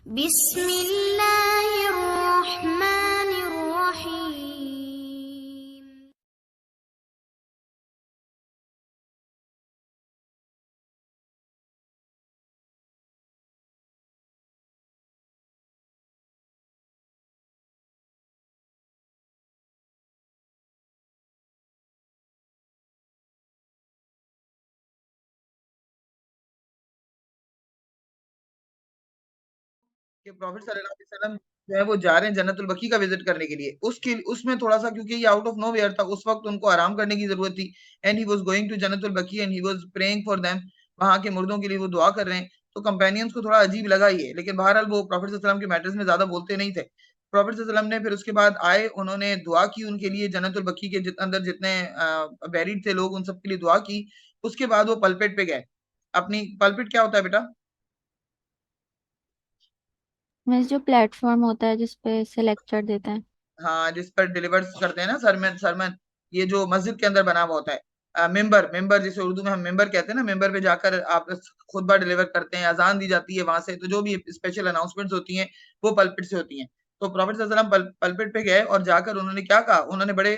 बिस्मिल्लाहिर्रहमानिर्रहीम। कि प्रॉफिट सल्लल्लाहु अलैहि वसल्लम जो है वो जा रहे हैं जन्नतुल बकी का विजिट करने के लिए। उसके उसमें थोड़ा-सा क्योंकि ये आउट ऑफ नोवेयर था, उस वक़्त उनको आराम करने की ज़रूरत थी and he was going to Jannatul Baqi and he was praying for them. वहाँ के मुर्दों के लिए वो दुआ कर रहे हैं। तो कंपेनियंस को थोड़ा अजीब लगा ये, लेकिन बहरहाल वो प्रॉफिट सल्लल्लाहु अलैहि वसल्लम के मैटर्स में ज़्यादा बोलते नहीं थे। प्रॉफिट सल्लल्लाहु अलैहि वसल्लम ने फिर उसके बाद आए, उन्होंने दुआ की उनके लिए, जन्नतुल बकी के अंदर जितने बेरिड थे लोग, उन सब के लिए दुआ की। उसके बाद वो पलपिट पे गए। अपनी पलपिट क्या होता है बेटा? मैं जो प्लेटफॉर्म होता है जिसपे से लेक्चर देते हैं। हाँ, जिस पर डिलीवर्स करते हैं ना सरमन सरमन, ये जो मस्जिद के अंदर बना हुआ होता है। मिंबर मिंबर जिसे उर्दू में हम मिंबर कहते हैं ना, मिंबर पे जाकर आप खुतबा डिलीवर करते हैं, अजान दी जाती है वहां से, तो जो भी स्पेशल अनाउंसमेंट्स होती हैं वो पलपिट से होती हैं। तो प्रॉफिट सल्लल्लाहु अलैहि वसल्लम पलपिट पे गए और जाकर उन्होंने क्या कहा, उन्होंने बड़े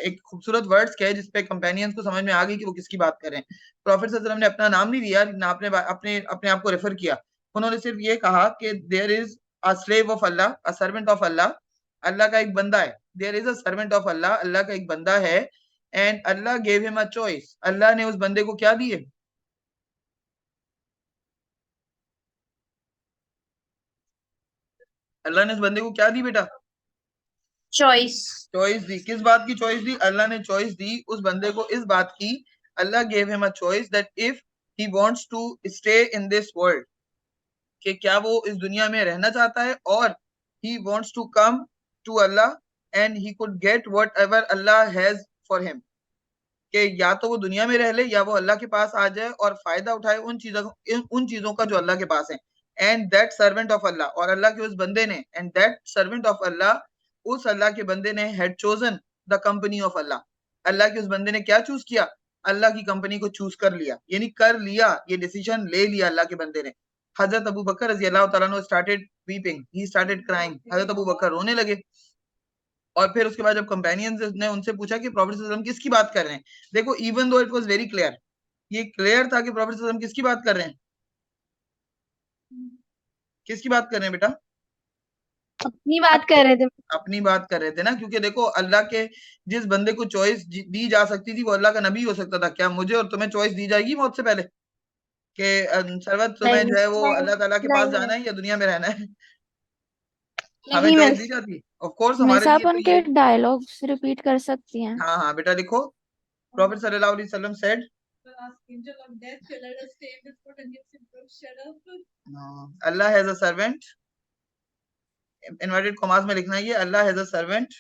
एक खूबसूरत वर्ड्स कहे जिसपे कंपेनियंस को समझ में आ गई कि वो किसकी बात कर रहे हैं। प्रॉफिट सल्लल्लाहु अलैहि वसल्लम ने अपना नाम नहीं लिया ना, अपने अपने अपने आप को रेफर किया। उन्होंने सिर्फ ये कहा कि there is a slave of Allah, a servant of Allah. अल्लाह का एक बंदा है। There is a servant of Allah, अल्लाह का एक बंदा है। And Allah gave him a choice, अल्लाह ने उस बंदे को क्या दिए? अल्लाह ने उस बंदे को क्या दी बेटा? चॉइस। चॉइस दी। किस बात की चॉइस दी? अल्लाह ने चॉइस दी उस बंदे को इस बात की। Allah gave him a choice that if he wants to stay in this world, कि क्या वो इस दुनिया में रहना चाहता है, और he wants to come to Allah and he could get whatever Allah has for him, कि या तो वो दुनिया में रह ले या वो अल्लाह के पास आ जाए और फायदा उठाए उन चीजों का जो अल्लाह के पास है। And that servant of Allah, और अल्लाह के उस बंदे ने, and that servant of Allah, उस अल्लाह के बंदे ने had chosen the company of Allah, अल्लाह के उस बंदे ने क्या चूज किया? अल्लाह की कंपनी को चूज कर लिया, यानी कर लिया, ये डिसीजन ले लिया अल्लाह के बंदे ने। हजरत अबू बकर रजी अल्लाह तआला started weeping, he started crying, हजरत अबू बकर रोने लगे। और फिर उसके बाद जब कंपेनियंस ने उनसे पूछा कि प्रॉफिट सल्लल्लाहु अलैहि वसल्लम किसकी बात कर रहे हैं, देखो even though it was very clear, ये क्लियर था कि प्रॉफिट सल्लल्लाहु अलैहि वसल्लम किसकी बात कर रहे हैं। किसकी बात कर रहे हैं बेटा? अपनी बात कर रहे थे। अपनी बात कर रहे थे ना, क्योंकि देखो अल्लाह के जिस बंदे को चॉइस दी जा सकती थी वो अल्लाह का नबी हो सकता था। क्या मुझे और तुम्हें चॉइस दी जाएगी मौत से पहले कि सरवत तुम्हें नहीं जो है वो अल्लाह ताला के पास नहीं जाना है या दुनिया में रहना है? हमें नहीं चॉइस मिस दी जाती है। ऑफ कोर्स मिस हमारे आप लिए तो उनके ये। डायलॉग्स रिपीट कर सकती हैं। हाँ हाँ बेटा लिखो। प्रॉफिट सल्लल्लाहु अलैहि वसल्लम said, Allah has a servant, inverted commas में लिखना है ये, अल्लाह हैज अ सर्वेंट,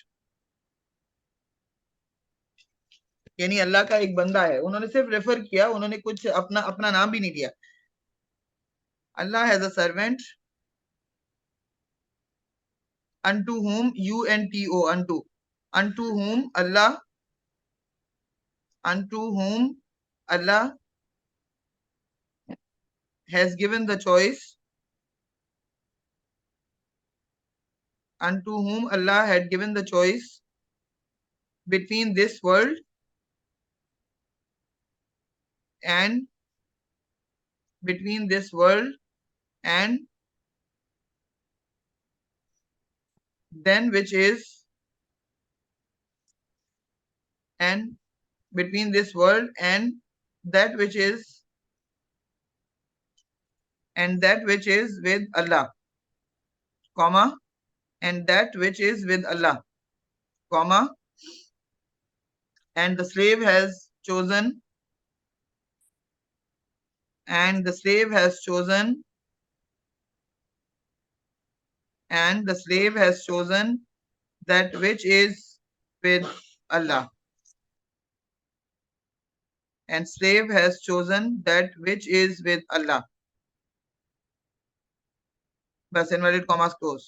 यानी अल्लाह का एक बंदा है। उन्होंने सिर्फ रेफर किया, उन्होंने कुछ अपना अपना नाम भी नहीं दिया। Allah has a servant unto whom, unto, unto whom Allah, unto whom Allah has given the choice, unto whom Allah had given the choice between this world and between this world and then which is, and between this world and that which is, and that which is with Allah, comma, and that which is with Allah, comma, and the slave has chosen, and the slave has chosen, and the slave has chosen that which is with Allah, and slave has chosen that which is with Allah. बस inverted commas close.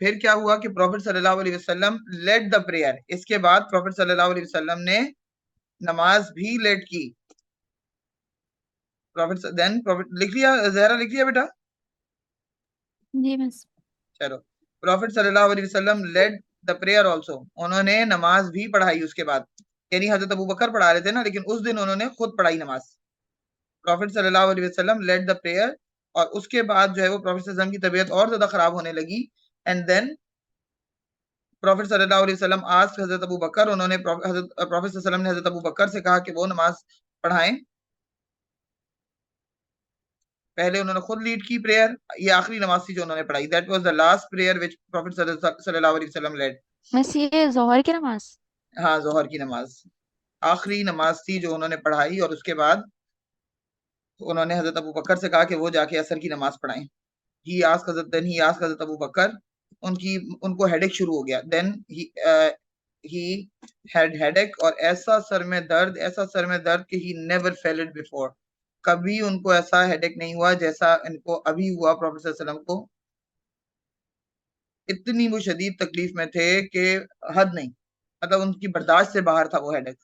फिर क्या हुआ कि profit सल्लल्लाहु अलैहि वसल्लम lead the prayer. इसके बाद प्रॉफिट सल्लल्लाहु अलैहि वसल्लम ने नमाज भी लेट की। प्रॉफिट लिख लिया, जहरा लिख लिया बेटा? जी मिस। चलो, प्रॉफिट सल्लल्लाहु अलैहि वसल्लम लेड द प्रेयर ऑल्सो, उन्होंने नमाज भी पढ़ाई उसके बाद। यानी हजरत अबू बकर पढ़ा रहे थे ना, लेकिन उस दिन उन्होंने खुद पढ़ाई नमाज। प्रॉफिट सल्लल्लाहु अलैहि वसल्लम लेड द प्रेयर, और उसके बाद जो है वो प्रॉफिट सल्लल्लाहु अलैहि वसल्लम की तबीयत और ज्यादा खराब होने लगी। एंड देन प्रॉफिट सल्लल्लाहु अलैहि वसल्लम आस्क्ड हजरत अबू बकर, उन्होंने प्रॉफिट सल्लल्लाहु अलैहि वसल्लम ने हजरत अबू बकर से कहा कि वो नमाज पढ़ाएं। पहले उन्होंने खुद लीड की प्रेयर, ये आखिरी नमाज थी जो उन्होंने पढ़ाई। That was the last prayer which profit सल्लल्लाहु अलैहि वसल्लम लेड। मिस ये जोहर की नमाज। हाँ, जोहर की नमाज आखिरी नमाज थी जो उन्होंने पढ़ाई, और उसके बाद उन्होंने हजरत अबू बकर से कहा कि वो जाके असर की नमाज पढ़ाएं। He asked Hazrat, then he asked हजरत अबू बकर, उनको हेडेक शुरू हो गया। देन ही हैड हेडेक, और ऐसा सर में दर्द, ऐसा सर में दर्द कि he never felt it before, कभी उनको ऐसा हेडेक नहीं हुआ जैसा इनको अभी हुआ प्रॉफेट सल्लल्लाहु अलैहि वसल्लम को। इतनी वो शदीद तकलीफ में थे कि हद नहीं, मतलब उनकी बर्दाश्त से बाहर था वो हेडेक।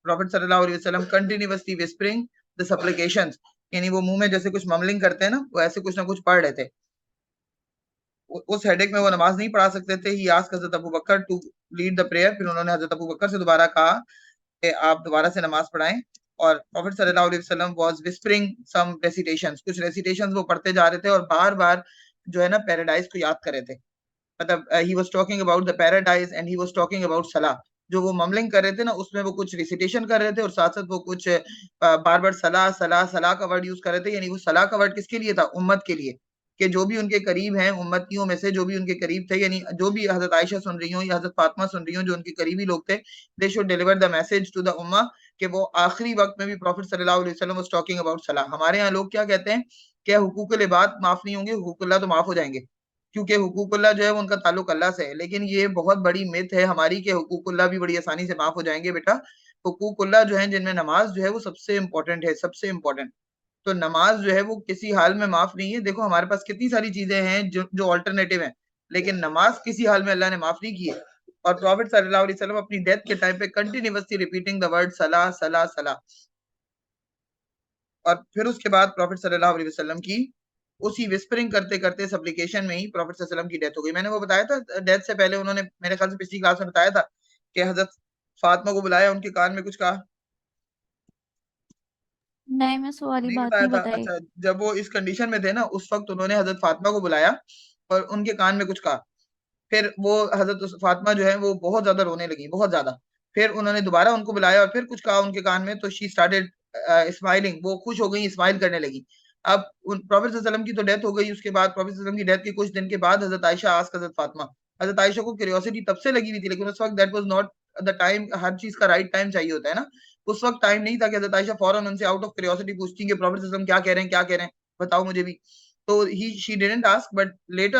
प्रॉफेट सल्लल्लाहु अलैहि वसल्लम कंटिन्यूअसली विस्परिंग द सप्लिकेशंस, यानी वो मुंह में जैसे कुछ ममलिंग करते हैं ना, वो ऐसे कुछ ना कुछ पढ़ रहे थे। उस हेडेक में वो नमाज नहीं पढ़ा सकते थे। He asked Hazrat Abu Bakr to lead the prayer, फिर उन्होंने हजरत अबू बकर से दोबारा कहा कि आप दोबारा से नमाज पढ़ाएं। और प्रॉफेट सल्लल्लाहु अलैहि वसल्लम वाज विस्परिंग सम रेसिटेशंस, कुछ रेसिटेशंस वो पढ़ते जा रहे थे और बार-बार जो है ना पैराडाइज को याद कर रहे थे। मतलब he was talking about the paradise and he was talking about सलाह। जो वो ममलिंग कर रहे थे ना, उसमें वो कुछ रिसिटेशन कर रहे थे और साथ-साथ वो कुछ बार-बार सलाह सलाह सलाह का वर्ड यूज कर रहे थे। यानी वो सलाह का वर्ड किसके लिए था? उम्मत के लिए, कि जो भी उनके करीब हैं, उम्मतियों में से जो भी उनके करीब थे, यानी जो भी हजरत आयशा सुन रही हो या हजरत फातिमा सुन रही हो, जो उनके करीबी लोग थे, they should deliver the message to the उम्मा, कि वो आखिरी वक्त में भी प्रॉफिट सल्लल्लाहु अलैहि वसल्लम वाज टॉकिंग अबाउट सलाह। हमारे यहाँ लोग क्या कहते हैं कि हुकूकुल इबाद माफ नहीं होंगे, हुकूकुल्लाह तो माफ हो जाएंगे, क्योंकि हुकूकुल्लाह जो है वो उनका ताल्लुक अल्लाह से है। लेकिन ये बहुत बड़ी मिथ है हमारी कि हुकूकुल्लाह भी बड़ी आसानी से माफ हो जाएंगे। बेटा, हुकूकुल्लाह जो है जिनमें नमाज जो है वो सबसे इंपॉर्टेंट है, सबसे इंपॉर्टेंट। तो नमाज जो है वो किसी हाल में माफ नहीं है। देखो हमारे पास कितनी सारी चीजें हैं जो ऑल्टरनेटिव है, लेकिन नमाज किसी हाल में अल्लाह ने माफ नहीं की है। और प्रॉफिट सल्लल्लाहु अलैहि वसल्लम अपनी डेथ के टाइम पे कंटिन्यूअसली रिपीटिंग द वर्ड सलाह सलाह सलाह। और फिर उसके बाद प्रॉफिट सल्लल्लाहु अलैहि वसल्लम की उसी विस्परिंग करते करते सप्लिकेशन में ही प्रॉफिट सल्लल्लाहु अलैहि वसल्लम की डेथ हो गई। मैंने वो बताया था डेथ से पहले उन्होंने मेरे ख्याल से पिछली क्लास में बताया था कि हजरत फातिमा को बुलाया, उनके कान में कुछ कहा। नहीं मिस वो वाली नहीं बात बताया नहीं था? बताई। अच्छा, जब वो इस कंडीशन में थे ना, उस वक्त उन्होंने हजरत फातिमा को बुलाया और उनके कान में कुछ कहा। फिर वो हजरत फातिमा जो है वो बहुत ज्यादा रोने लगी, बहुत ज्यादा। फिर उन्होंने दोबारा उनको बुलाया और फिर कुछ कहा उनके कान में, तो शी स्टार्टेड स्माइलिंग, वो खुश हो गई, स्माइल करने लगी। अब प्रॉफेट वसल्लम की तो डेथ हो गई। उसके बाद प्रॉफेट वसल्लम की डेथ के कुछ दिन के बाद हजरत आयशा आस्क्ड हजरत फातिमा, हजरत आयशा को क्यूरियोसिटी तब से लगी हुई थी, लेकिन उस वक्त that was not the time. हर चीज का राइट टाइम चाहिए होता है ना। उस वक्त टाइम नहीं था कि हजरत आयशा फौरन उनसे आउट ऑफ क्यूरियोसिटी पूछती कि प्रॉफेट वसल्लम क्या कह रहे हैं, क्या कह रहे हैं, बताओ मुझे भी। तो she didn't ask, but later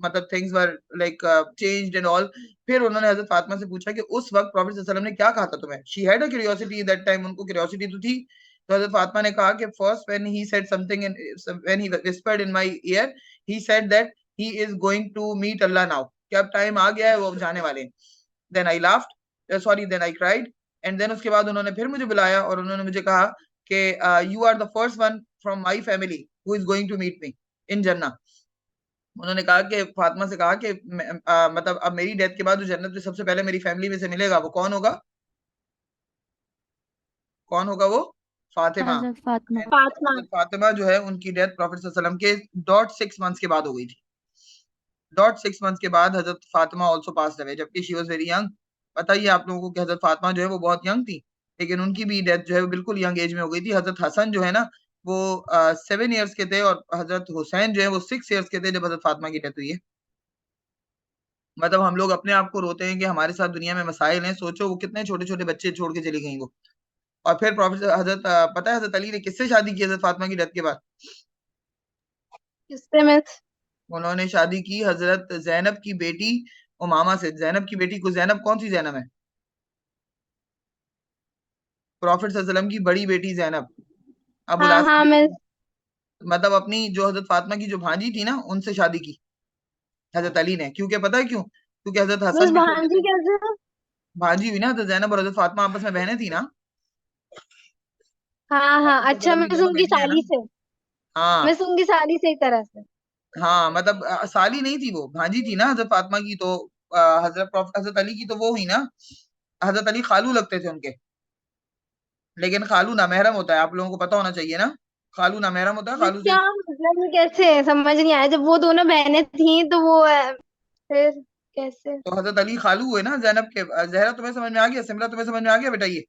मतलब things were like changed and all, फिर उन्होंने हजरत फातिमा से पूछा कि उस वक्त प्रॉफिट सल्लल्लाहु अलैहि वसल्लम ने क्या कहा था तुम्हें। She had a curiosity that time, उनको क्यूरियोसिटी तो थी। तो हजरत फातिमा ने कहा कि first when he said something in, when he whispered in my ear, he said that he is going to meet Allah now, कि अब टाइम आ गया है, वो अब जाने वाले हैं। Then I laughed, sorry then I cried. And then उसके बाद उन्होंने फिर मुझे बुलाया और उन्होंने मुझे कहा कि you are the first one from my family who is going to meet me in जन्नत। उन्होंने कहा कि फातिमा से कहा कि मतलब अब मेरी डेथ के बाद जो जन्नत में सबसे पहले मेरी फैमिली में से मिलेगा वो कौन होगा? कौन होगा वो? फातिमा। हजरत फातिमा। फातिमा। हजरत फातिमा जो है उनकी डेथ प्रॉफिट सल्लल्लाहु अलैहि वसल्लम के डॉट 6 मंथ्स के बाद हो गई थी। डॉट 6 मंथ्स के बाद हजरत फातिमा ऑल्सो पास अवे, जबकि शी वॉज वेरी यंग। बताइए आप लोगों को कि हजरत फातिमा जो है वो बहुत यंग थी, लेकिन उनकी भी डेथ जो है वो बिल्कुल यंग एज में हो गई थी। हजरत हसन जो है ना वो 7 ईयर्स के थे, और हजरत हुसैन जो है वो 6 ईयर्स के थे जब हजरत फातिमा की डेथ हुई है। मतलब हम लोग अपने आप को रोते हैं कि हमारे साथ दुनिया में मसाइल हैं, सोचो वो कितने छोटे छोटे बच्चे छोड़ के चली गई वो। और फिर प्रॉफिट हजरत पता है हजरत अली ने किससे शादी की हजरत फातिमा की डेथ के बाद? किससे मिस? उन्होंने शादी की हजरत जैनब की बेटी उमामा से। जैनब की बेटी को, जैनब कौन सी जैनब है? प्रॉफिट सल्लल्लाहु अलैहि वसल्लम की बड़ी बेटी जैनब, अबू हाँ लास हाँ की मिस। बेटी। मतलब अपनी जो हजरत फातिमा की जो भांजी थी ना, उनसे शादी की हजरत अली ने। क्योंकि पता है क्यों? क्योंकि हजरत मिस हसन भी छोटे भांजी थे। कैसे? भांजी हुई ना, तो जैनब और हजरत फातिमा आपस में बहनें थी ना। हाँ हाँ, प्रॉफेट अच्छा, सल्लम की मैं दोनों सूंगी बेटियां हैं ना। साली से। मैं हाँ सूंगी साली से एक तरह से। हाँ, मतलब साली नहीं थी, वो भांजी थी ना हजरत फातिमा की, तो हजरत अली की तो वो हुई ना। हजरत अली खालू लगते थे उनके, लेकिन खालू नामहरम होता है, आप लोगों को पता होना चाहिए ना। खालू नामहरम होता है, मैं खालू से। क्या मतलब, ये कैसे समझ नहीं आया, जब वो दोनों बहनें थी तो वो फिर कैसे? तो हजरत अली खालू हुए ना जैनब के। जहरा तुम्हें समझ में आ गया, सिमरा तुम्हें समझ में आ गया बेटा, ये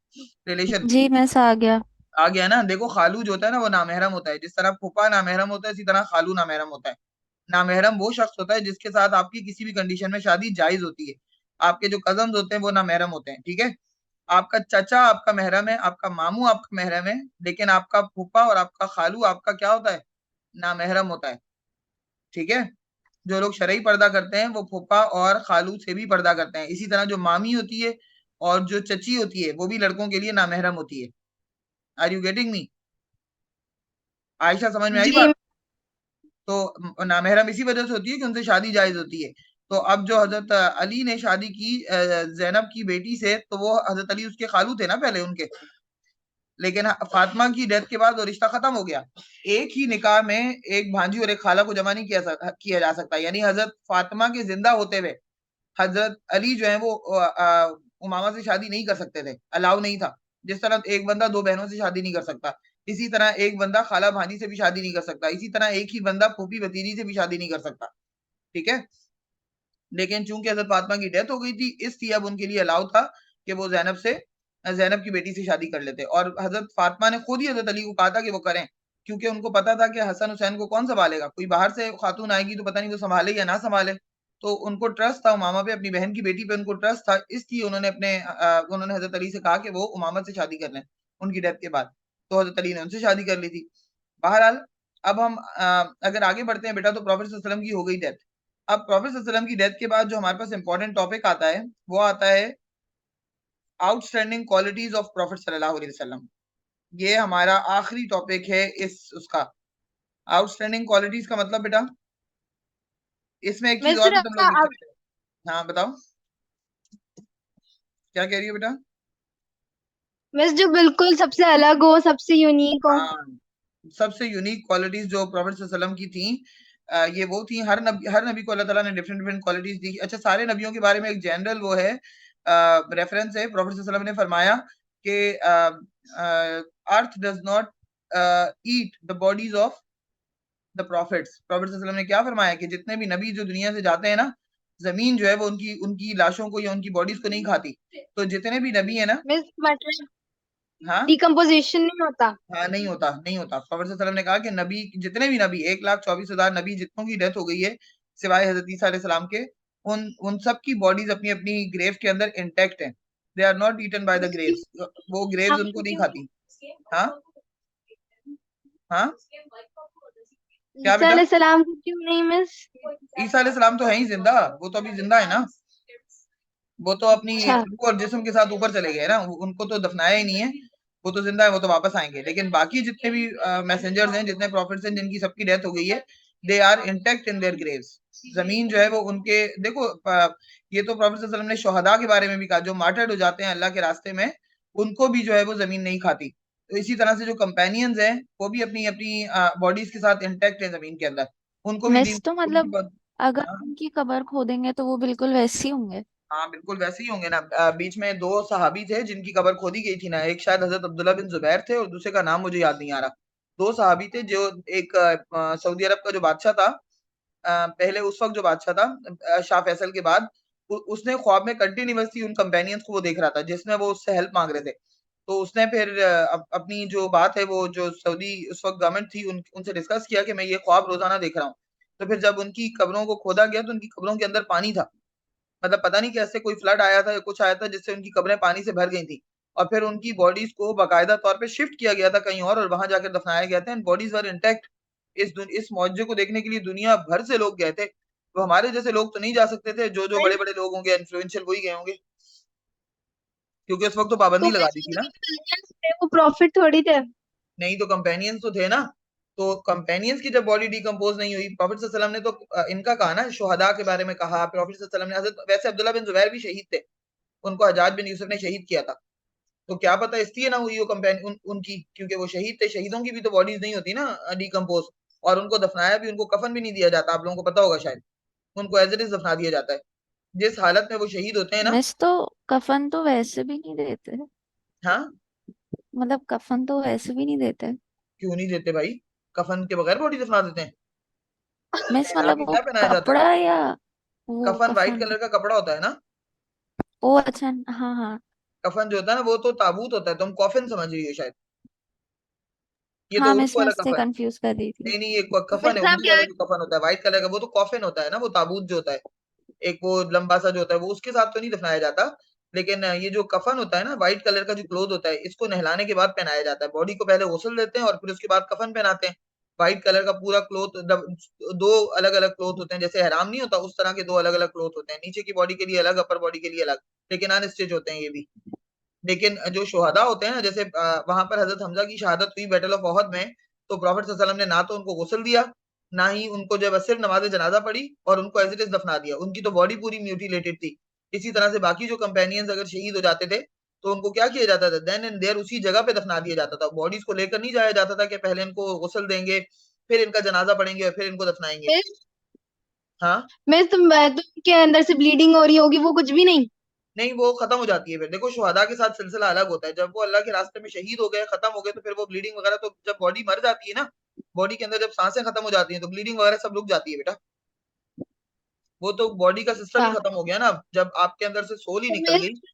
रिलेशन जी मिस आ गया। आ गया ना। देखो खालू जो होता है ना, वो नामहरम होता है, जिस तरह फूफा नामहरम होता है, इसी तरह खालू नामहरम होता है। नामहरम वो शख्स होता है जिसके साथ आपकी किसी भी कंडीशन में शादी जायज होती है। आपके जो कजन होते हैं वो नामहरम होते हैं, ठीक है। आपका चाचा आपका महरम है, आपका मामू आपका महरम है, लेकिन आपका फूफा और आपका खालू आपका क्या होता है, नामहरम होता है, ठीक है। जो लोग शरई पर्दा करते हैं वो फूफा और खालू से भी पर्दा करते हैं। इसी तरह जो मामी होती है और जो चची होती है वो भी लड़कों के लिए नामहरम होती है। Are you getting me? Ayesha, समझ में आई जी। बात? तो नामहरम इसी वजह से होती है कि उनसे शादी जायज होती है। तो अब जो हजरत अली ने शादी की जैनब की बेटी से, तो वो हजरत अली उसके खालू थे ना पहले उनके। लेकिन फातिमा की डेथ के बाद वो रिश्ता खत्म हो गया। एक ही निकाह में एक भांजी और एक खाला को जमा नहीं किया जा सकता। यानी हजरत फातिमा के जिंदा होते हुए हजरत अली जो है वो उमामा से शादी नहीं कर सकते थे, अलाउ नहीं था। जिस तरह एक बंदा दो बहनों से शादी नहीं कर सकता, इसी तरह एक बंदा खाला भांजी से भी शादी नहीं कर सकता, इसी तरह एक ही बंदा फूफी भतीजी से भी शादी नहीं कर सकता, ठीक है। लेकिन चूंकि हजरत फातिमा की डेथ हो गई थी, इसलिए अब उनके लिए अलाउ था कि वो जैनब की बेटी से शादी कर लेते। और हजरत फातिमा ने खुद ही हजरत अली को कहा था कि वो करें, क्योंकि उनको पता था कि हसन हुसैन को कौन संभालेगा, कोई बाहर से खातून आएगी तो पता नहीं वो संभाले या ना संभाले। तो उनको ट्रस्ट था उमामा पे, अपनी बहन की बेटी पे उनको ट्रस्ट था, इसलिए उन्होंने हजरत अली से कहा कि वो उमामा से शादी कर लें उनकी डेथ के बाद। तो हजरत अली ने उनसे शादी कर ली थी। बहरहाल, अब हम अगर आगे बढ़ते हैं बेटा, तो प्रॉफेट सल्लल्लाहु अलैहि वसल्लम की हो गई डेथ। अब प्रॉफेट सल्लल्लाहु अलैहि वसल्लम की डेथ के बाद जो हमारे पास इंपॉर्टेंट टॉपिक आता है, वो आता है आउटस्टैंडिंग क्वालिटीज ऑफ प्रॉफेट सल्लल्लाहु अलैहि वसल्लम। ये हमारा आखिरी टॉपिक है इस उसका। आउटस्टैंडिंग क्वालिटीज का मतलब बेटा, इसमें एक चीज और भी तुम लोग लिख मिस्र, सकते हो। हाँ बताओ, क्या कह रही हो बेटा? मिस जो बिल्कुल सबसे अलग हो, सबसे यूनिक हो। हाँ, सबसे यूनिक क्वालिटीज जो प्रॉफेट सल्लल्लाहु अलैहि वसल्लम की थी, ये वो थी। हर नबी को अल्लाह ताला ने डिफरेंट डिफरेंट क्वालिटीज दी। अच्छा, सारे नबियों के बारे में एक जनरल वो है, रेफरेंस है। प्रॉफेट सल्लल्लाहु अलैहि वसल्लम ने फरमाया कि earth does not eat the bodies of the prophets. Prophet सल्लल्लाहु अलैहि वसल्लम ने क्या फरमाया कि जितने भी नबी जो दुनिया से जाते हैं ना, जमीन जो है वो उनकी उनकी लाशों को या उनकी बॉडीज को नहीं खाती। तो जितने भी नबी है ना। मिस मतलब हाँ डिकम्पोजिशन नहीं होता। हाँ, नहीं होता, नहीं होता। प्रॉफेट सल्लल्लाहु अलैहि वसल्लम ने कहा कि नबी, जितने भी नबी, 1,24,000 नबी जितनों की डेथ हो गई है सिवाय हजरत ईसा अलैहि सलाम के, उन उन सब की बॉडीज अपनी अपनी ग्रेव के अंदर इंटैक्ट है। They are not eaten by the graves. वो ग्रेव्स उनको नहीं खाती। हाँ हाँ, क्या ईसा बेटा? अलैहिस्सलाम को क्यों नहीं मिस? ईसा अलैहि सलाम तो है ही जिंदा, वो तो अभी जिंदा है ना। वो तो अपनी अच्छा। रूह और जिस्म के साथ ऊपर चले गए ना, उनको तो दफनाया ही नहीं है। वो तो जिंदा है, वो तो वापस आएंगे। लेकिन बाकी जितने भी मैसेंजर्स हैं, जितने प्रॉफिट्स हैं, जिनकी सबकी डेथ हो गई है, they are intact in their graves. जमीन जो है वो उनके, देखो ये तो प्रॉफेट सल्लल्लाहु अलैहि वसल्लम ने शोहदा के बारे में भी कहा, जो मार्टर्ड हो जाते हैं अल्लाह के रास्ते में, उनको भी जो है वो जमीन नहीं खाती। तो इसी तरह से जो कंपेनियंस हैं वो भी अपनी अपनी बॉडीज के साथ इंटैक्ट है जमीन के अंदर, उनको भी मिस तो उनकी मतलब अगर हाँ उनकी कब्र खोदेंगे तो वो बिल्कुल वैसे ही होंगे। हाँ, बिल्कुल वैसे ही होंगे ना। बीच में दो सहाबी थे जिनकी कब्र खोदी गई थी ना, एक शायद हजरत अब्दुल्ला बिन जुबैर थे और दूसरे का नाम मुझे याद नहीं आ रहा। दो सहाबी थे जो, एक सऊदी अरब का जो बादशाह था, पहले उस वक्त जो बादशाह था शाह फैसल के बाद, उसने ख्वाब में कंटिन्यूअसली उन कंपेनियंस को वो देख रहा था जिसमें वो उससे हेल्प मांग रहे थे। तो उसने फिर अपनी जो बात है, वो जो सऊदी उस वक्त गवर्नमेंट थी, उनसे डिस्कस किया कि मैं ये ख्वाब रोजाना देख रहा हूँ। तो फिर जब उनकी कब्रों को खोदा गया तो उनकी कब्रों के अंदर पानी था। मतलब पता नहीं कैसे कोई फ्लड आया था या कुछ आया था जिससे उनकी कब्रें पानी से भर गई थी। और फिर उनकी बॉडीज को बाकायदा तौर पे शिफ्ट किया गया था कहीं और वहां जाकर दफनाया गया था, एंड बॉडीज वर इंटैक्ट। इस मौजे को देखने के लिए दुनिया भर से लोग गए थे। तो हमारे जैसे लोग तो नहीं जा सकते थे, जो जो बड़े बड़े लोग होंगे इन्फ्लुएंशियल वही गए होंगे, क्योंकि उस वक्त तो तो पाबंदी लगा मिस दी वो थी जो ना। कंपेनियंस थे वो प्रॉफिट थोड़ी थे। नहीं तो कंपेनियंस तो थे ना। तो कंपेनियंस की जब बॉडी डिकम्पोज नहीं हुई, प्रॉफिट सल्लल्लाहु अलैहि वसल्लम ने तो इनका कहा ना, शोहदा के बारे में कहा। प्रॉफिट सल्लल्लाहु अलैहि वसल्लम ने हजरत, वैसे अब्दुल्ला बिन जुबैर भी शहीद थे, उनको हज्जाज बिन यूसुफ ने शहीद किया था। तो क्या पता इसलिए ना हुई वो कंपेन उनकी, क्योंकि वो शहीद थे। शहीदों की भी तो बॉडीज नहीं होती ना डिकम्पोज, और उनको दफनाया भी, उनको कफन भी नहीं दिया जाता, आप लोगों को पता होगा शायद। उनको एज इट इज दफना दिया जाता है जिस हालत में वो शहीद होते हैं ना। मिस तो कफन तो वैसे भी नहीं देते। हाँ, मतलब कफन तो वैसे भी नहीं देते। क्यों नहीं देते भाई? कफन के बगैर बॉडी दफना देते हैं। मिस यहाँ मतलब पे वो क्या पहनाया जाता है? कपड़ा या वो कफन व्हाइट कफन। कलर का कपड़ा होता है ना। ओ अच्छा। हाँ हाँ। कफन जो होता है ना वो तो ताबूत होता है, तुम कॉफिन समझ रही हो शायद। ये तो हाँ मिस उर्दू मैं वाला उससे कफन। कंफ्यूज कर रही थी। नहीं नहीं, ये कफन है, मिस आप उर्दू क्या? वाला जो कफन होता है व्हाइट कलर का, वो तो कॉफिन होता है ना, वो ताबूत जो होता है। एक वो लंबा सा जो होता है, वो उसके साथ तो नहीं दफनाया जाता। लेकिन ये जो कफन होता है ना, व्हाइट कलर का जो क्लोथ होता है, इसको नहलाने के बाद पहनाया जाता है। बॉडी को पहले गुस्ल देते हैं और फिर उसके बाद कफन पहनाते हैं। व्हाइट कलर का पूरा क्लोथ, दो अलग अलग क्लोथ होते हैं, जैसे हराम नहीं होता उस तरह के दो अलग अलग क्लोथ होते हैं, नीचे की बॉडी के लिए अलग, अपर बॉडी के लिए अलग, लेकिन अनस्टिच होते हैं ये भी। लेकिन जो शुहदा होते हैं ना, जैसे वहां पर हजरत हमजा की शहादत हुई बैटल ऑफ ओहद में, तो प्रॉफेट सल्लल्लाहु अलैहि वसल्लम ने ना तो उनको गुस्ल दिया, ना ही उनको जब सिर्फ नमाज जनाजा पड़ी, और उनको एज इट इज दफना दिया। उनकी तो बॉडी पूरी म्यूटिलेटेड थी। इसी तरह से बाकी जो कंपेनियंस अगर शहीद हो जाते थे, तो उनको क्या किया जाता था, देन एंड देयर उसी जगह पे दफना दिया जाता था। बॉडीज को लेकर नहीं जाया जाता था कि पहले इनको गुस्ल देंगे, फिर इनका जनाजा पढ़ेंगे और फिर इनको दफनाएंगे। मिस हाँ, मिस तुम के अंदर से ब्लीडिंग हो रही होगी, वो कुछ भी नहीं? नहीं वो खत्म हो जाती है फिर। देखो शुहदा के साथ सिलसिला अलग होता है, जब वो अल्लाह के रास्ते में शहीद हो गए, खत्म हो गए, तो फिर वो ब्लीडिंग वगैरह, तो जब बॉडी मर जाती है ना, बॉडी के अंदर जब सांसें खत्म हो जाती हैं, तो ब्लीडिंग वगैरह सब रुक जाती है बेटा। वो तो बॉडी का सिस्टम ही अच्छा। खत्म हो गया ना, जब आपके अंदर से सोल ही तो निकल मिस गई, तो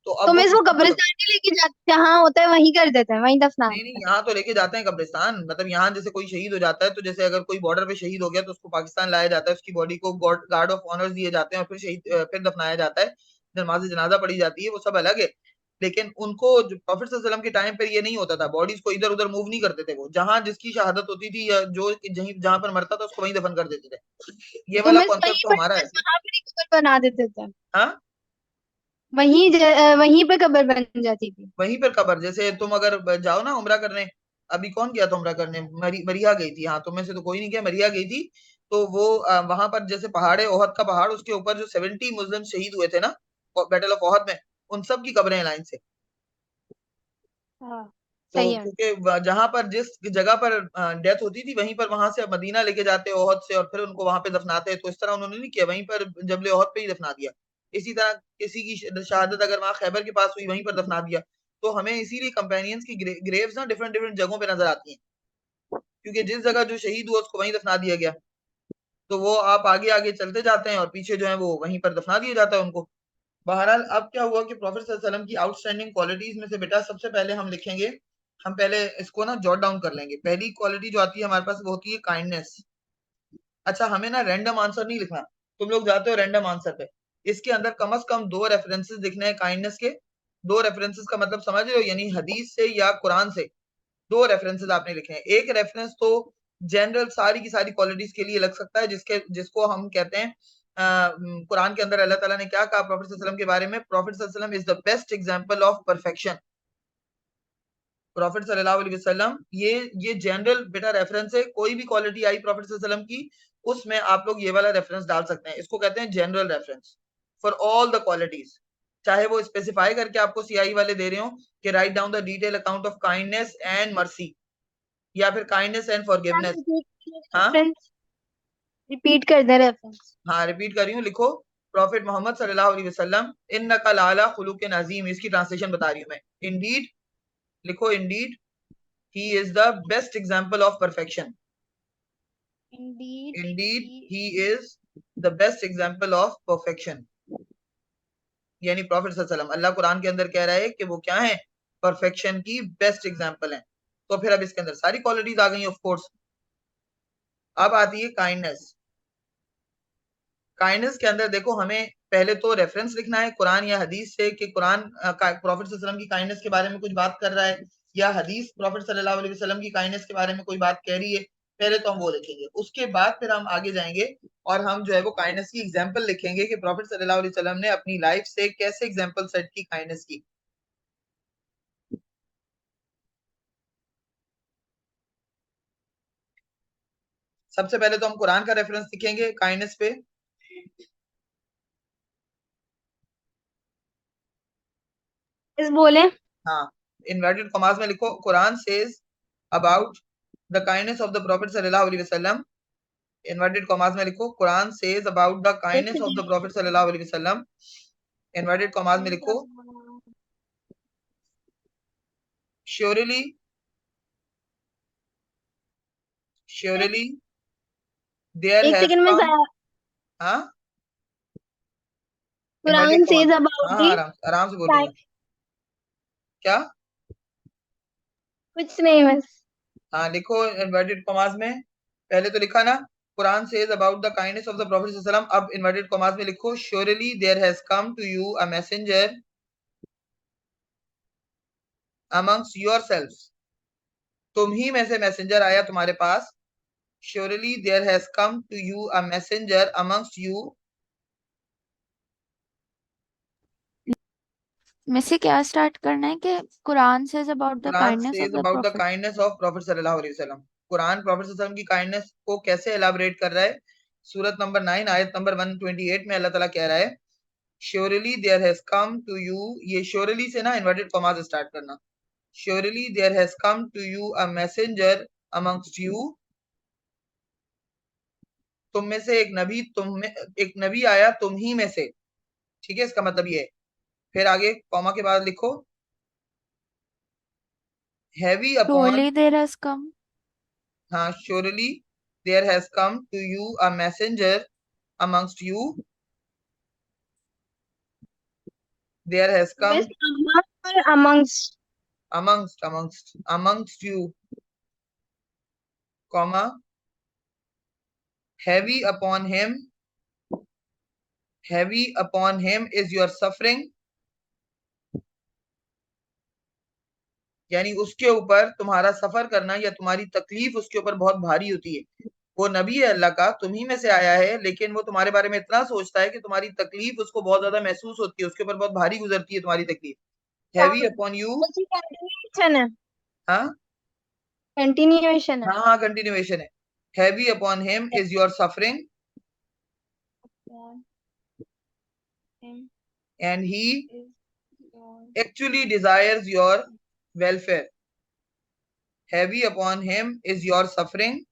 तो अब वो मिस वो सिस्टम खत्म। कब्रिस्तान नहीं लेके जाते, जहाँ होता है वहीं कर देते हैं, वहीं दफना नहीं देते नहीं, हैं। यहाँ तो लेके जाते हैं कब्रिस्तान। मतलब यहाँ जैसे कोई शहीद हो जाता है, तो जैसे अगर कोई बॉर्डर पे शहीद हो गया, तो उसको पाकिस्तान लाया जाता है, उसकी बॉडी को गार्ड ऑफ ऑनर्स दिए जाते हैं, और फिर फिर दफनाया जाता है, नमाज जनाजा पढ़ी जाती है, वो सब अलग है। लेकिन उनको जो प्रॉफेट सल्लल्लाहु अलैहि वसल्लम के टाइम पर ये नहीं होता था, बॉडीज को इधर उधर मूव नहीं करते थे। वो जहां जिसकी शहादत होती थी, या जो जहां पर मरता था, उसको वहीं दफन कर देते थे। ये तो वाला मिस कॉन्सेप्ट तो हमारा है। वहां पर ही कब्र बना देते थे। हाँ, वहीं पे कब्र बन जाती थी। वहीं पर कब्र, जैसे तुम अगर जाओ ना उम्रा करने, अभी कौन गया था उम्रा करने? मरिया गई थी। हाँ, तुम में से तो कोई नहीं गया, मरिया गई थी। तो वो वहां पर जैसे पहाड़ है ओहद का पहाड़, उसके ऊपर जो 70 मुस्लिम शहीद हुए थे ना बैटल ऑफ ओहद में, उन सब की कब्रें हैं लाइन से। हाँ तो सही है। क्योंकि जहां पर जिस जगह पर डेथ होती थी, वहीं पर वहां से मदीना लेके जाते ओहद से, और फिर उनको वहां पे दफनाते। तो इस तरह उन्होंने नहीं किया, वहीं पर जबले ओहद पे ही दफना दिया। इसी तरह किसी की शहादत अगर वहां खैबर के पास हुई, वहीं पर दफना दिया। तो हमें इसीलिए कंपेनियंस की ग्रेव्स ना डिफरेंट डिफरेंट जगहों पे नजर आती हैं, क्योंकि जिस जगह जो शहीद हुआ उसको वहीं दफना दिया गया। तो वो आप आगे आगे चलते जाते हैं, और पीछे जो है वो वहीं पर दफना दिया जाता है उनको। बहरहाल अब क्या हुआ कि प्रॉफेट सल्लल्लाहु अलैहि वसल्लम की आउटस्टैंडिंग क्वालिटीज में से बेटा सबसे पहले हम लिखेंगे, हम पहले इसको ना जॉट डाउन कर लेंगे। पहली क्वालिटी जो आती है हमारे पास, वो होती है काइंडनेस। अच्छा, हमें ना रैंडम आंसर नहीं लिखना। तुम लोग जाते हो रैंडम आंसर पे, इसके अंदर कम से कम दो रेफरेंसेस लिखने हैं काइंडनेस के। दो रेफरेंसेस का मतलब समझ रहे हो, यानी हदीस से या कुरान से दो रेफरेंसेस आपने लिखे हैं। एक रेफरेंस तो जनरल सारी की सारी क्वालिटीज के लिए लग सकता है, जिसको हम कहते हैं कुरान के अंदर अल्लाह ताला ने क्या कहा प्रॉफेट सल्लल्लाहु अलैहि वसल्लम के बारे में, प्रॉफेट सल्लल्लाहु अलैहि वसल्लम is the best example of perfection. Prophet सल्लल्लाहु अलैहि वसल्लम, ये जनरल बेटा रेफरेंस है। कोई भी क्वालिटी आई प्रॉफेट सल्लल्लाहु अलैहि वसल्लम की, उसमें आप लोग ये वाला रेफरेंस डाल सकते हैं। इसको कहते हैं general reference for all the qualities. चाहे वो स्पेसिफाई करके आपको सीआई वाले दे रहे हो कि write down the detail account of kindness and mercy, या फिर काइंडनेस एंड फॉरगिवनेस। हाँ, रेफरेंस रिपीट कर दे रेफरेंस। हाँ रिपीट कर रही हूँ, लिखो। प्रॉफिट मोहम्मद सल्लल्लाहु अलैहि वसल्लम इन्नका लाला खुलुकिन अजीम, इसकी ट्रांसलेशन बता रही हूँ मैं। इंडीड, लिखो Indeed he is the best example of perfection. Indeed Indeed he he is the best example of perfection. यानी प्रॉफिट सल्लल्लाहु अलैहि वसल्लम, अल्लाह कुरान के अंदर कह रहा है कि वो क्या है, परफेक्शन की बेस्ट एग्जांपल है। तो फिर अब इसके अंदर सारी क्वालिटीज आ गई ऑफ कोर्स। अब आती है काइंडनेस। काइंडनेस के अंदर देखो, हमें पहले तो रेफरेंस लिखना है कुरान या हदीस से, कि कुरान प्रॉफिट सल्लल्लाहु अलैहि वसल्लम की काइंडनेस के बारे में कुछ बात कर रहा है, या हदीस प्रॉफिट सल्लल्लाहु अलैहि वसल्लम की काइंडनेस के बारे में कोई बात कह रही है। पहले तो हम वो लिखेंगे, उसके बाद फिर हम आगे जाएंगे, और हम जो है वो काइंडनेस की एग्जांपल लिखेंगे कि प्रॉफिट सल्लल्लाहु अलैहि वसल्लम ने अपनी लाइफ से कैसे एग्जांपल सेट की काइंडनेस की। सबसे पहले तो हम कुरान का रेफरेंस लिखेंगे काइंडनेस पे। इस बोले हाँ, इन्वर्टेड कॉमास में लिखो Quran says about the kindness of the prophet सल्लल्लाहु अलैहि वसल्लम। इन्वर्टेड कॉमास में लिखो Quran says about the kindness of the prophet सल्लल्लाहु अलैहि वसल्लम। इन्वर्टेड कॉमास में लिखो श्योरली देयर एक हैज सेकंड में कम। हाँ, इन्वर्टेड कुरान कॉमास। सेज हाँ अबाउट हाँ, दी आराम आराम से बोल रही हूँ। क्या? कुछ नहीं बस हाँ, लिखो इन्वर्टेड कॉमास में। पहले तो लिखा ना Quran says about the kindness of the prophet सल्लल्लाहु अलैहि वसल्लम। अब इन्वर्टेड कॉमास में लिखो surely there has come to you a messenger amongst yourselves. तुम ही में से मैसेंजर आया तुम्हारे पास। Surely there has come to you a messenger amongst you. में से क्या स्टार्ट करना है कि Quran says about the Quran kindness of says the about the prophet. Kindness of profit सल्लल्लाहु अलैहि वसल्लम। कुरान प्रॉफिट सल्लल्लाहु अलैहि वसल्लम की काइंडनेस को कैसे एलाबोरेट कर रहा है? सूरत नंबर 9 आयत नंबर 128 में अल्लाह ताला कह रहा है surely there has come to you. ये श्योरली से ना इन्वर्टेड कॉमास स्टार्ट करना। Surely there has come to you a messenger amongst you. तुम में से एक नबी आया तुम ही में से। ठीक है, इसका मतलब ये है। फिर आगे कॉमा के बाद लिखो heavy upon. Surely there has come हाँ, surely there has come to you a messenger amongst you. There has miss come among और amongst amongst you, comma, heavy upon him is your suffering। यानी उसके ऊपर तुम्हारा सफर करना या तुम्हारी तकलीफ उसके ऊपर बहुत भारी होती है। वो नबी है अल्लाह का, तुम ही में से आया है, लेकिन वो तुम्हारे बारे में इतना सोचता है कि तुम्हारी तकलीफ उसको बहुत ज्यादा महसूस होती है, उसके ऊपर बहुत भारी गुजरती है तुम्हारी तकलीफ। Heavy upon you. उसकी कंटिन्यूएशन है हाँ कंटिन्यूएशन है हाँ हाँ, कंटिन्यूएशन है। Heavy upon him is your suffering and he actually desires your welfare। Heavy upon him is your suffering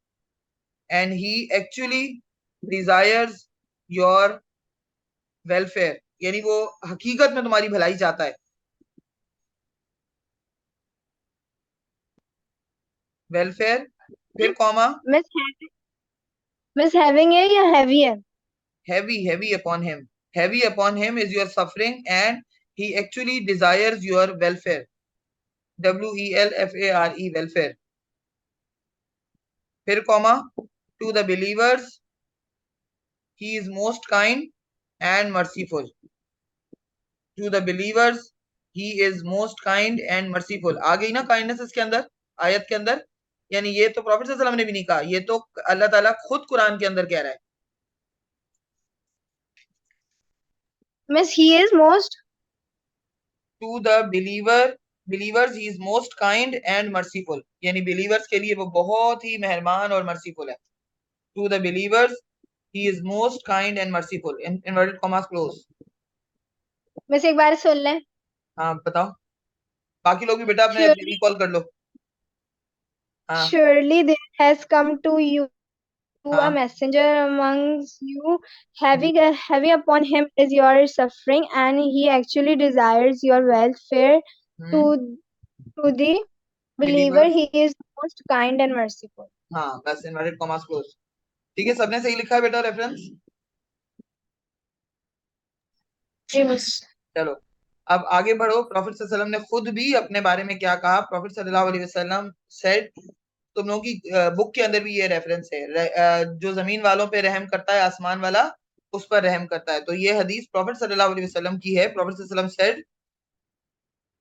and he actually desires your welfare। यानी वो हकीकत में तुम्हारी भलाई चाहता है। वेलफेयर, फिर कॉमा, मिस मिस हैविंग है या हैवी है heavy upon him। Heavy upon him is your suffering and he actually desires your welfare। WELFARE, welfare। फिर comma, to the believers he is most kind and merciful। To the believers he is most kind and merciful। आ गई ना kindness इसके अंदर, आयत के अंदर। यानी ये तो प्रॉफिट सल्लल्लाहु अलैहि वसल्लम ने भी नहीं कहा, ये तो अल्लाह ताला खुद कुरान के अंदर कह रहा है। Miss he is most to the believers he is most kind and merciful. यानी बिलीवर्स के लिए वो बहुत ही मेहरबान और मर्सीफुल है। To the believers he is most kind and merciful. Inverted commas close. Miss एक बार सुन ले हाँ बताओ, बाकी लोग भी बेटा अपने surely रिकॉल कर लो। हाँ surely there has come to you a हाँ। messenger amongst you heavy upon him is your suffering and he actually desires your welfare to to the believer believers, he is most kind and merciful हाँ बस inverted commas close. ठीक है, सबने सही लिखा है बेटा रेफरेंस। जी मिस चलो अब आगे बढ़ो। प्रॉफिट सल्लल्लाहु अलैहि वसल्लम ने खुद भी अपने बारे में क्या कहा? प्रॉफिट सल्लल्लाहु अलैहि वसल्लम सेड, तुम लोगों की बुक के अंदर भी ये रेफरेंस है, जो जमीन वालों पे रहम करता है आसमान वाला उस पर रहम करता है। तो ये हदीस प्रॉफिट सल्लल्लाहु अलैहि वसल्लम की है। प्रॉफिट सल्लल्लाहु अलैहि वसल्लम सेड,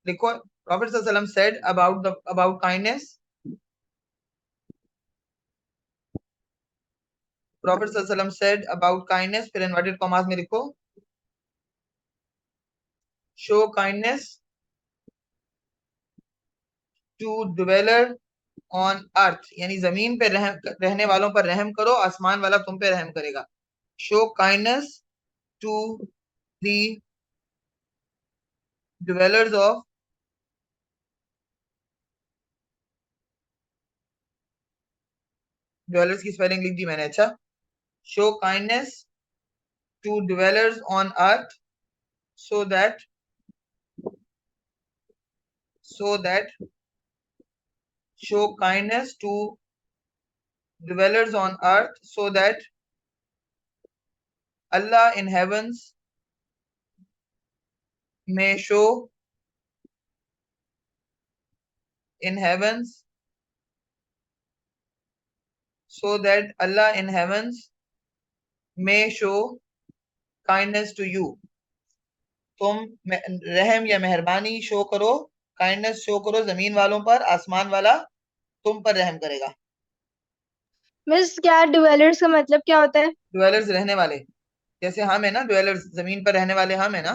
देखो प्रॉफिट सल्लल्लाहु अलैहि वसल्लम सेड अबाउट काइंडनेस। प्रॉफिट सल्लल्लाहु अलैहि वसल्लम सेड अबाउट काइंडनेस, फिर इनवर्टेड कॉमास में लिखो show kindness to dweller on earth. यानी जमीन पे रहने वालों पर रहम करो, आसमान वाला तुम पे रहम करेगा। Show kindness to the dwellers of dwellers की स्पेलिंग लिख दी मैंने। अच्छा, show kindness to dwellers on earth so that show kindness to dwellers on earth so that Allah in heavens may show Allah in heavens may show kindness to you। तुम रहम या मेहरबानी show करो, kindness show करो जमीन वालों पर, आसमान वाला तुम पर रहम करेगा। मिस क्या ड्वेलर्स का मतलब क्या होता है? ड्वेलर्स रहने वाले, जैसे हम है ना, ड्वेलर्स जमीन पर रहने वाले हम है ना,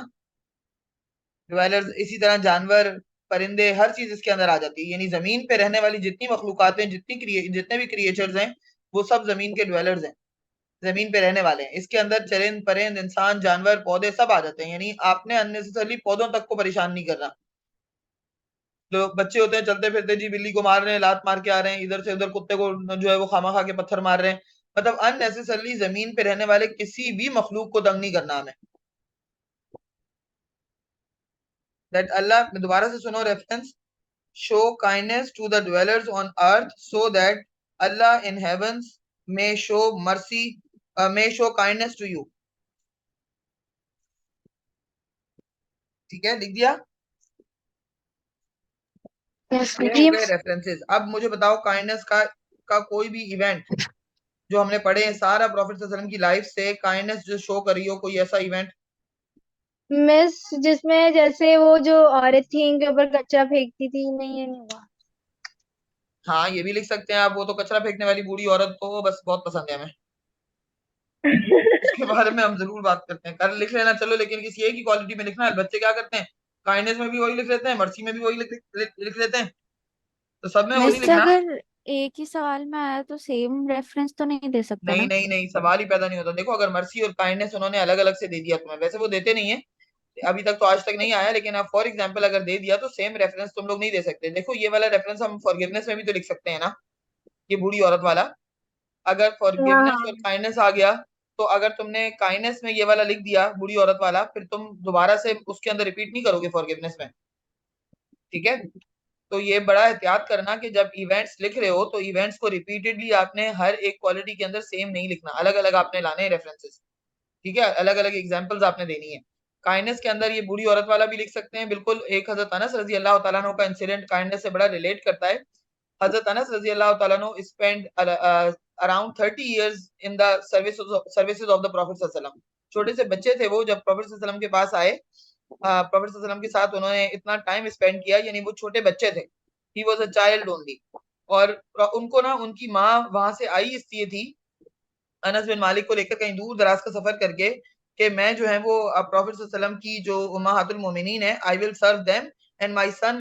ड्वेलर्स इसी तरह जानवर, परिंदे, हर चीज इसके अंदर आ जाती है। यानी जमीन पे रहने वाली जितनी मखलूकात हैं, जितने भी क्रिएचर्स हैं, वो सब जमीन के ड्वेलर्स हैं, जमीन पे रहने वाले हैं। इसके अंदर चरिंद परिंद, इंसान, जानवर, पौधे सब आ जाते हैं। यानी आपने अननेसेसरली पौधों तक को परेशान नहीं करना। जो बच्चे होते हैं चलते फिरते, जी बिल्ली को मार रहे हैं, लात मार के आ रहे हैं, इधर से उधर कुत्ते को जो है वो खामा खा के पत्थर मार रहे हैं, मतलब अननेसेसरली जमीन पे रहने वाले किसी भी मखलूक को तंग नहीं करना हमें। दैट अल्लाह, दोबारा से सुनो reference, show kindness to the dwellers on earth so that Allah in heavens may show mercy, may show kindness to you. ठीक है, लिख दिया। ये हो गए रेफरेंसेस। अब मुझे बताओ काइंडनेस का कोई भी इवेंट जो हमने पढ़े हैं, सारा प्रॉफिट सल्लल्लाहु अलैहि वसल्लम की लाइफ से काइंडनेस जो शो करी हो, कोई ऐसा इवेंट? मिस जिसमें जैसे वो जो औरत थी इनके ऊपर कचरा फेंकती थी, नहीं ये नहीं हुआ। हाँ, ये भी लिख सकते हैं आप। वो तो कचरा फेंकने वाली बूढ़ी औरत को बस बहुत पसंद है हमें, उसके बारे में हम जरूर बात करते हैं। कर लिख लेना चलो, लेकिन किसी एक ही क्वालिटी में लिखना है। बच्चे क्या करते हैं, काइंडनेस में भी वही लिख लेते हैं, मर्सी में भी वही लिख लेते हैं, तो सब में वही मिस लिखना। अगर एक ही सवाल में आया तो सेम रेफरेंस तो नहीं दे सकते नहीं ना? नहीं नहीं, सवाल ही पैदा नहीं होता। देखो, अगर मर्सी और काइंडनेस उन्होंने अलग अलग से दे दिया तुम्हें, वैसे वो देते नहीं है, अभी तक तो आज तक नहीं आया, लेकिन आप फॉर एग्जाम्पल अगर दे दिया तो सेम रेफरेंस तुम लोग नहीं दे सकते। देखो, ये वाला रेफरेंस हम फॉरगिवनेस में भी तो लिख सकते हैं ना, ये बूढ़ी औरत वाला। अगर फॉरगिवनेस हाँ और काइंडनेस आ गया, तो अगर तुमने काइंडनेस में ये वाला लिख दिया बूढ़ी औरत वाला, फिर तुम दोबारा से उसके अंदर रिपीट नहीं करोगे फॉरगिवनेस में। ठीक है, तो ये बड़ा एहतियात करना कि जब इवेंट्स लिख रहे हो तो इवेंट्स को रिपीटेडली आपने हर एक क्वालिटी के अंदर सेम नहीं लिखना, अलग अलग आपने लाने हैं रेफरेंसेस। ठीक है, अलग अलग एग्जांपल्स आपने देनी है। काइंडनेस के अंदर ये बूढ़ी औरत वाला भी लिख सकते हैं, बिल्कुल एक हजरत अनस रजी अल्लाह तआला अन्हु का इंसिडेंट काइंडनेस से बड़ा रिलेट करता है। हजरत अनस रजी अल्लाह तआला अन्हु spend around 30 years in the services of the prophet सल्लल्लाहु अलैहि वसल्लम। छोटे से बच्चे थे वो, जब प्रॉफिट सल्लल्लाहु अलैहि वसल्लम के पास आए, प्रॉफिट सल्लल्लाहु अलैहि वसल्लम के साथ उन्होंने इतना टाइम स्पेंड किया, यानी वो छोटे बच्चे थे, he was a child only. और उनको ना उनकी माँ वहां से आई इसलिए थी, अनस बिन मालिक को लेकर कहीं दूर दराज का सफर करके, कि मैं जो है वो प्रॉफिट सल्लल्लाहु अलैहि वसल्लम की जो उम्महातुल मोमिनीन है, I will serve them and my sun